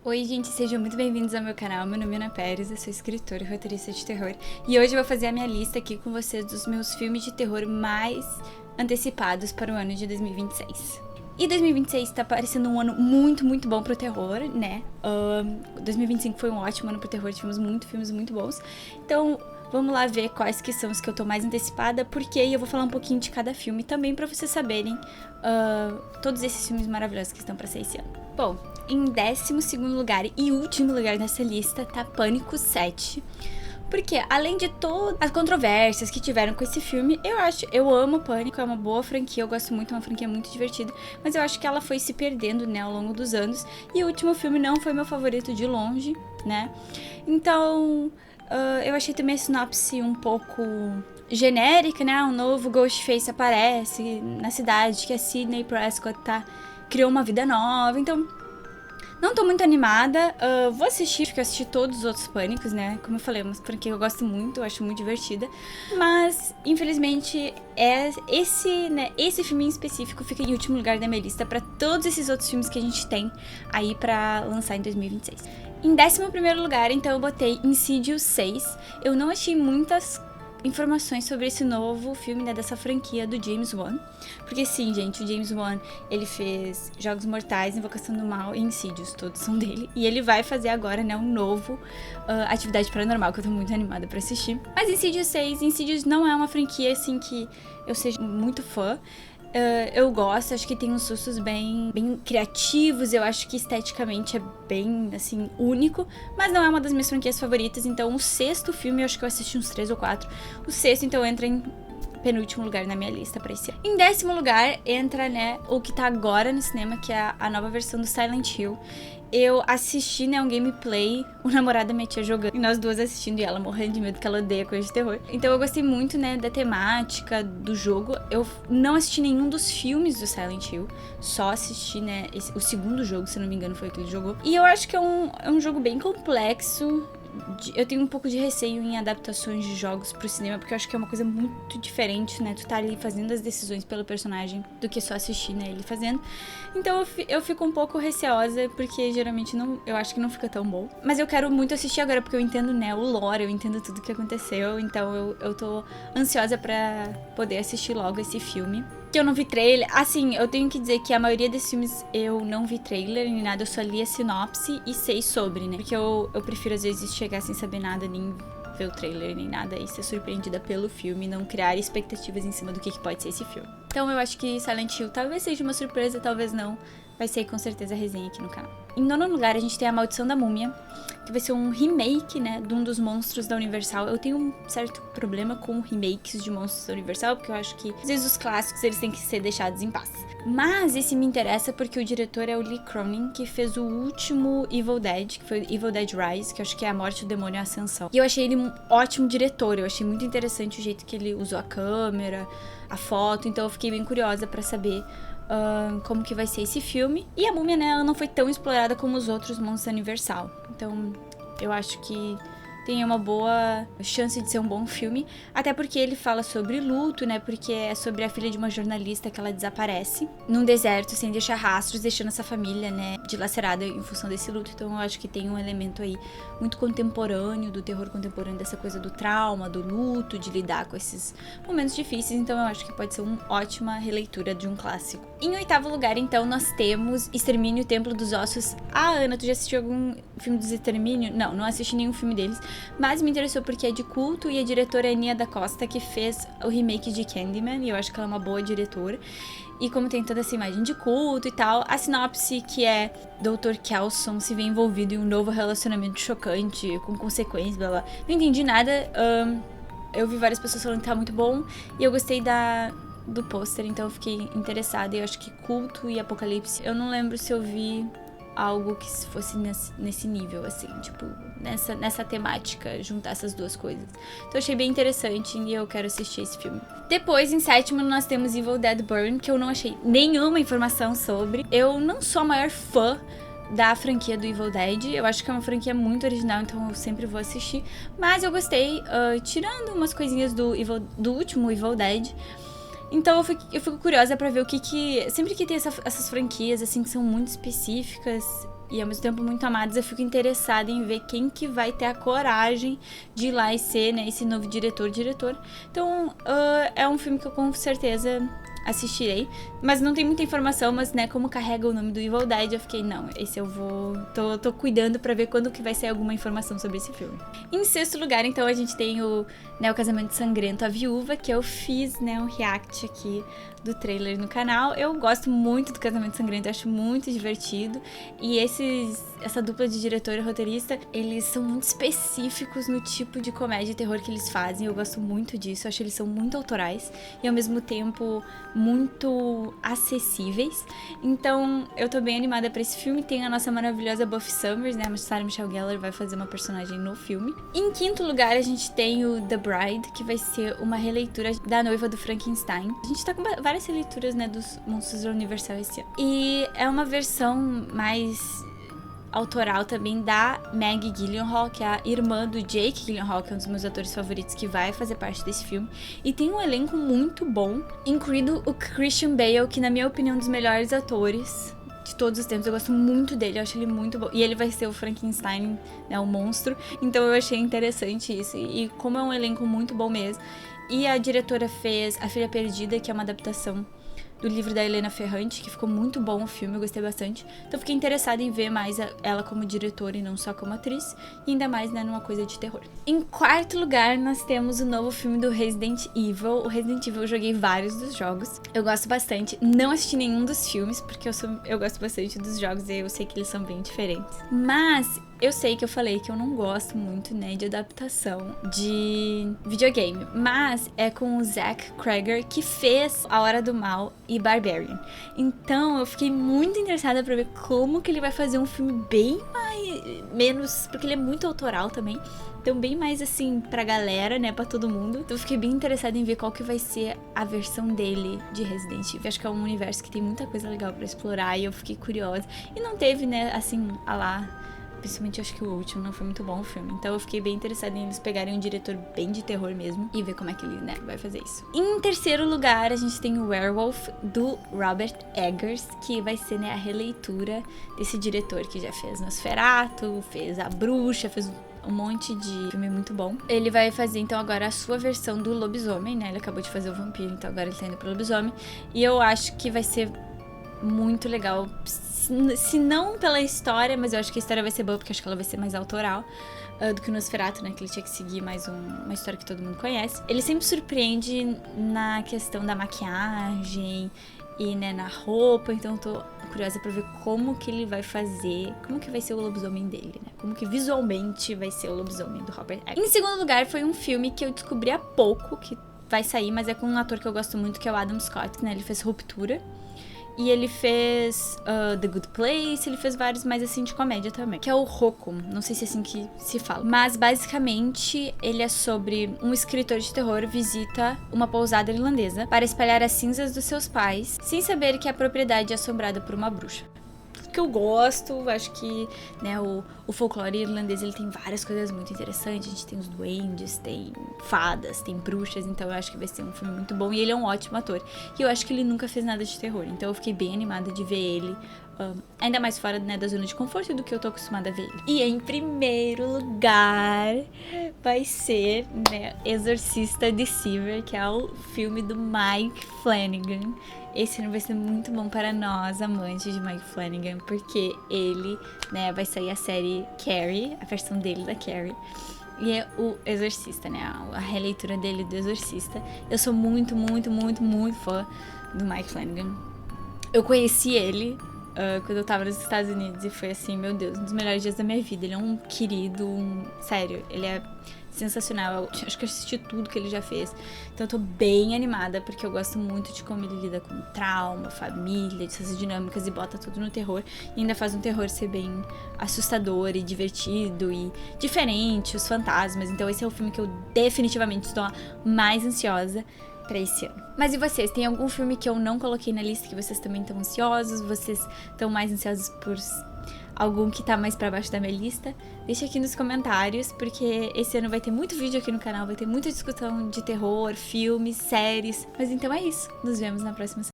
Oi gente, sejam muito bem-vindos ao meu canal, meu nome é Ana Pérez, eu sou escritora e roteirista de terror e hoje eu vou fazer a minha lista aqui com vocês dos meus filmes de terror mais antecipados para o ano de 2026. E 2026 tá parecendo um ano muito bom pro terror, né? 2025 foi um ótimo ano pro terror, tivemos filmes muito bons, então vamos lá ver quais que são os que eu tô mais antecipada, porque eu vou falar um pouquinho de cada filme também pra vocês saberem todos esses filmes maravilhosos que estão pra ser esse ano. Bom, em 12º lugar e último lugar nessa lista tá Pânico 7. Porque, além de todas as controvérsias que tiveram com esse filme, eu amo Pânico, é uma boa franquia, eu gosto muito, é uma franquia muito divertida, mas eu acho que ela foi se perdendo, né, ao longo dos anos, e o último filme não foi meu favorito de longe, né, então eu achei também a sinopse um pouco genérica, né, um novo Ghostface aparece na cidade, que a Sidney Prescott criou uma vida nova, então não tô muito animada, vou assistir, porque eu assisti todos os outros Pânicos, né? Como eu falei, é uma franquia que eu gosto muito, eu acho muito divertida. Mas, infelizmente, esse filme em específico fica em último lugar da minha lista pra todos esses outros filmes que a gente tem aí pra lançar em 2026. Em 11º lugar, então, eu botei Insidious 6. Eu não achei muitas informações sobre esse novo filme, né, dessa franquia do James Wan. Porque sim, gente, o James Wan, ele fez Jogos Mortais, Invocação do Mal e Insidious, todos são dele. E ele vai fazer agora, né, um novo Atividade Paranormal, que eu tô muito animada pra assistir. Mas Insidious não é uma franquia, assim, que eu seja muito fã. Eu gosto, acho que tem uns sustos bem criativos, eu acho que esteticamente é bem, assim, único, mas não é uma das minhas franquias favoritas, então o 6º filme, eu acho que eu assisti uns 3 ou 4, o 6º, então, entra em penúltimo lugar na minha lista pra esse ano. Em 10º lugar, entra, né, o que tá agora no cinema, que é a nova versão do Silent Hill. Eu assisti, né, um gameplay, o namorado da minha tia jogando, e nós duas assistindo, e ela morrendo de medo, que ela odeia coisa de terror. Então eu gostei muito, né, da temática, do jogo. Eu não assisti nenhum dos filmes do Silent Hill, só assisti, né, o segundo jogo, se não me engano, foi o que ele jogou. E eu acho que é um jogo bem complexo. Eu tenho um pouco de receio em adaptações de jogos pro cinema, porque eu acho que é uma coisa muito diferente, né? Tu tá ali fazendo as decisões pelo personagem do que só assistir, né, ele fazendo. Então eu fico um pouco receosa, porque geralmente eu acho que não fica tão bom. Mas eu quero muito assistir agora, porque eu entendo, né, o lore, eu entendo tudo que aconteceu. Então eu tô ansiosa pra poder assistir logo esse filme. Que eu não vi trailer. Assim, eu tenho que dizer que a maioria desses filmes eu não vi trailer nem nada, eu só li a sinopse e sei sobre, né? Porque eu prefiro às vezes chegar sem saber nada, nem ver o trailer nem nada e ser surpreendida pelo filme, não criar expectativas em cima do que pode ser esse filme. Então eu acho que Silent Hill talvez seja uma surpresa, talvez não. Vai ser com certeza a resenha aqui no canal. Em 9º lugar, a gente tem A Maldição da Múmia, que vai ser um remake, né, de um dos monstros da Universal. Eu tenho um certo problema com remakes de monstros da Universal, porque eu acho que, às vezes, os clássicos, eles têm que ser deixados em paz. Mas esse me interessa porque o diretor é o Lee Cronin, que fez o último Evil Dead, que foi Evil Dead Rise, que eu acho que é A Morte, o Demônio e a Ascensão. E eu achei ele um ótimo diretor, eu achei muito interessante o jeito que ele usou a câmera, a foto, então eu fiquei bem curiosa pra saber como que vai ser esse filme. E a Múmia, né, ela não foi tão explorada como os outros monstros da Universal. Então, eu acho que tem uma boa chance de ser um bom filme. Até porque ele fala sobre luto, né, porque é sobre a filha de uma jornalista que ela desaparece num deserto sem deixar rastros, deixando essa família, né, dilacerada em função desse luto. Então, eu acho que tem um elemento aí muito contemporâneo, do terror contemporâneo, dessa coisa do trauma, do luto, de lidar com esses momentos difíceis. Então, eu acho que pode ser uma ótima releitura de um clássico. Em 8º lugar, então, nós temos Extermínio, o Templo dos Ossos. Ah, Ana, tu já assistiu algum filme dos Extermínio? Não assisti nenhum filme deles, mas me interessou porque é de culto e a diretora é Nia da Costa, que fez o remake de Candyman, e eu acho que ela é uma boa diretora. E como tem toda essa imagem de culto e tal, a sinopse, que é Dr. Kelson se vê envolvido em um novo relacionamento chocante, com consequências, blá blá. Não entendi nada, eu vi várias pessoas falando que tá muito bom, e eu gostei do pôster, então eu fiquei interessada. E eu acho que culto e apocalipse, eu não lembro se eu vi algo que fosse nesse nível, assim, tipo, nessa temática, juntar essas duas coisas. Então eu achei bem interessante e eu quero assistir esse filme. Depois, em 7º, nós temos Evil Dead Burn, que eu não achei nenhuma informação sobre. Eu não sou a maior fã da franquia do Evil Dead, eu acho que é uma franquia muito original, então eu sempre vou assistir. Mas eu gostei, tirando umas coisinhas do último Evil Dead. Então eu fico curiosa pra ver o que... Sempre que tem essas franquias, assim, que são muito específicas, e ao mesmo tempo muito amados, eu fico interessada em ver quem que vai ter a coragem de ir lá e ser, né, esse novo diretor. Então, é um filme que eu com certeza assistirei, mas não tem muita informação, mas, né, como carrega o nome do Evil Dead, eu fiquei, não, esse eu vou... Tô cuidando pra ver quando que vai sair alguma informação sobre esse filme. Em sexto lugar, então, a gente tem o Casamento Sangrento, A Viúva, que eu fiz, né, um react aqui do trailer no canal. Eu gosto muito do Casamento Sangrento, eu acho muito divertido, e essa dupla de diretor e roteirista, eles são muito específicos no tipo de comédia e terror que eles fazem, eu gosto muito disso, eu acho que eles são muito autorais, e ao mesmo tempo muito acessíveis. Então eu tô bem animada pra esse filme. Tem a nossa maravilhosa Buffy Summers, né, a Sarah Michelle Gellar vai fazer uma personagem no filme. Em quinto lugar a gente tem o The Bride, que vai ser uma releitura da Noiva do Frankenstein. A gente tá com várias releituras, né, dos Monstros da Universal esse ano, e é uma versão mais autoral também da Maggie Gyllenhaal, que é a irmã do Jake Gyllenhaal, que é um dos meus atores favoritos, que vai fazer parte desse filme. E tem um elenco muito bom, incluindo o Christian Bale, que na minha opinião é um dos melhores atores de todos os tempos. Eu gosto muito dele, eu acho ele muito bom. E ele vai ser o Frankenstein, né, o monstro. Então eu achei interessante isso. E como é um elenco muito bom mesmo. E a diretora fez A Filha Perdida, que é uma adaptação do livro da Helena Ferrante, que ficou muito bom o filme, eu gostei bastante. Então fiquei interessada em ver mais ela como diretora e não só como atriz, e ainda mais, né, numa coisa de terror. Em quarto lugar, nós temos o novo filme do Resident Evil. O Resident Evil eu joguei vários dos jogos, eu gosto bastante. Não assisti nenhum dos filmes, porque eu gosto bastante dos jogos e eu sei que eles são bem diferentes. Mas eu sei que eu falei que eu não gosto muito, né, de adaptação de videogame, mas é com o Zach Cregger, que fez A Hora do Mal e Barbarian. Então eu fiquei muito interessada pra ver como que ele vai fazer um filme bem menos, porque ele é muito autoral também, então bem mais assim pra galera, né, pra todo mundo. Então eu fiquei bem interessada em ver qual que vai ser a versão dele de Resident Evil. Acho que é um universo que tem muita coisa legal pra explorar e eu fiquei curiosa. E não teve, né, assim, principalmente acho que o último não foi muito bom o filme. Então eu fiquei bem interessada em eles pegarem um diretor bem de terror mesmo e ver como é que ele, né, vai fazer isso. Em terceiro lugar, a gente tem o Werewolf, do Robert Eggers, que vai ser, né, a releitura desse diretor que já fez Nosferatu, fez A Bruxa, fez um monte de filme muito bom. Ele vai fazer, então, agora a sua versão do lobisomem, né? Ele acabou de fazer o vampiro, então agora ele tá indo pro lobisomem. E eu acho que vai ser muito legal, se não pela história, mas eu acho que a história vai ser boa, porque eu acho que ela vai ser mais autoral do que o Nosferatu, né, que ele tinha que seguir mais uma história que todo mundo conhece. Ele sempre surpreende na questão da maquiagem e, né, na roupa, então eu tô curiosa pra ver como que ele vai fazer, como que vai ser o lobisomem dele, né, como que visualmente vai ser o lobisomem do Robert Eggers. Em segundo lugar, foi um filme que eu descobri há pouco, que vai sair, mas é com um ator que eu gosto muito, que é o Adam Scott, né, ele fez Ruptura. E ele fez The Good Place, ele fez vários mais assim de comédia também, que é o Rocco, não sei se é assim que se fala. Mas basicamente ele é sobre um escritor de terror visita uma pousada irlandesa para espalhar as cinzas dos seus pais, sem saber que a propriedade é assombrada por uma bruxa. Que eu gosto, acho que, né, o folclore irlandês, ele tem várias coisas muito interessantes. A gente tem os duendes, tem fadas, tem bruxas, então eu acho que vai ser um filme muito bom. E ele é um ótimo ator, e eu acho que ele nunca fez nada de terror, então eu fiquei bem animada de ver ele, ainda mais fora, né, da zona de conforto do que eu tô acostumada a ver ele. E em primeiro lugar vai ser, né, Exorcista Deceiver, que é o filme do Mike Flanagan. Esse ano vai ser muito bom para nós, amantes de Mike Flanagan, porque ele, né, vai sair a série Carrie, a versão dele da Carrie. E é o Exorcista, né, a releitura dele do Exorcista. Eu sou muito, muito, muito, muito fã do Mike Flanagan. Eu conheci ele quando eu tava nos Estados Unidos e foi assim, meu Deus, um dos melhores dias da minha vida. Ele é um querido, sério, ele é sensacional. Eu acho que eu assisti tudo que ele já fez. Então eu tô bem animada, porque eu gosto muito de como ele lida com trauma, família, dessas dinâmicas e bota tudo no terror. E ainda faz um terror ser bem assustador e divertido e diferente, os fantasmas. Então esse é o filme que eu definitivamente estou mais ansiosa pra esse ano. Mas e vocês? Tem algum filme que eu não coloquei na lista que vocês também estão ansiosos? Vocês estão mais ansiosos por algum que tá mais pra baixo da minha lista? Deixa aqui nos comentários, porque esse ano vai ter muito vídeo aqui no canal, vai ter muita discussão de terror, filmes, séries. Mas então é isso. Nos vemos na próxima semana.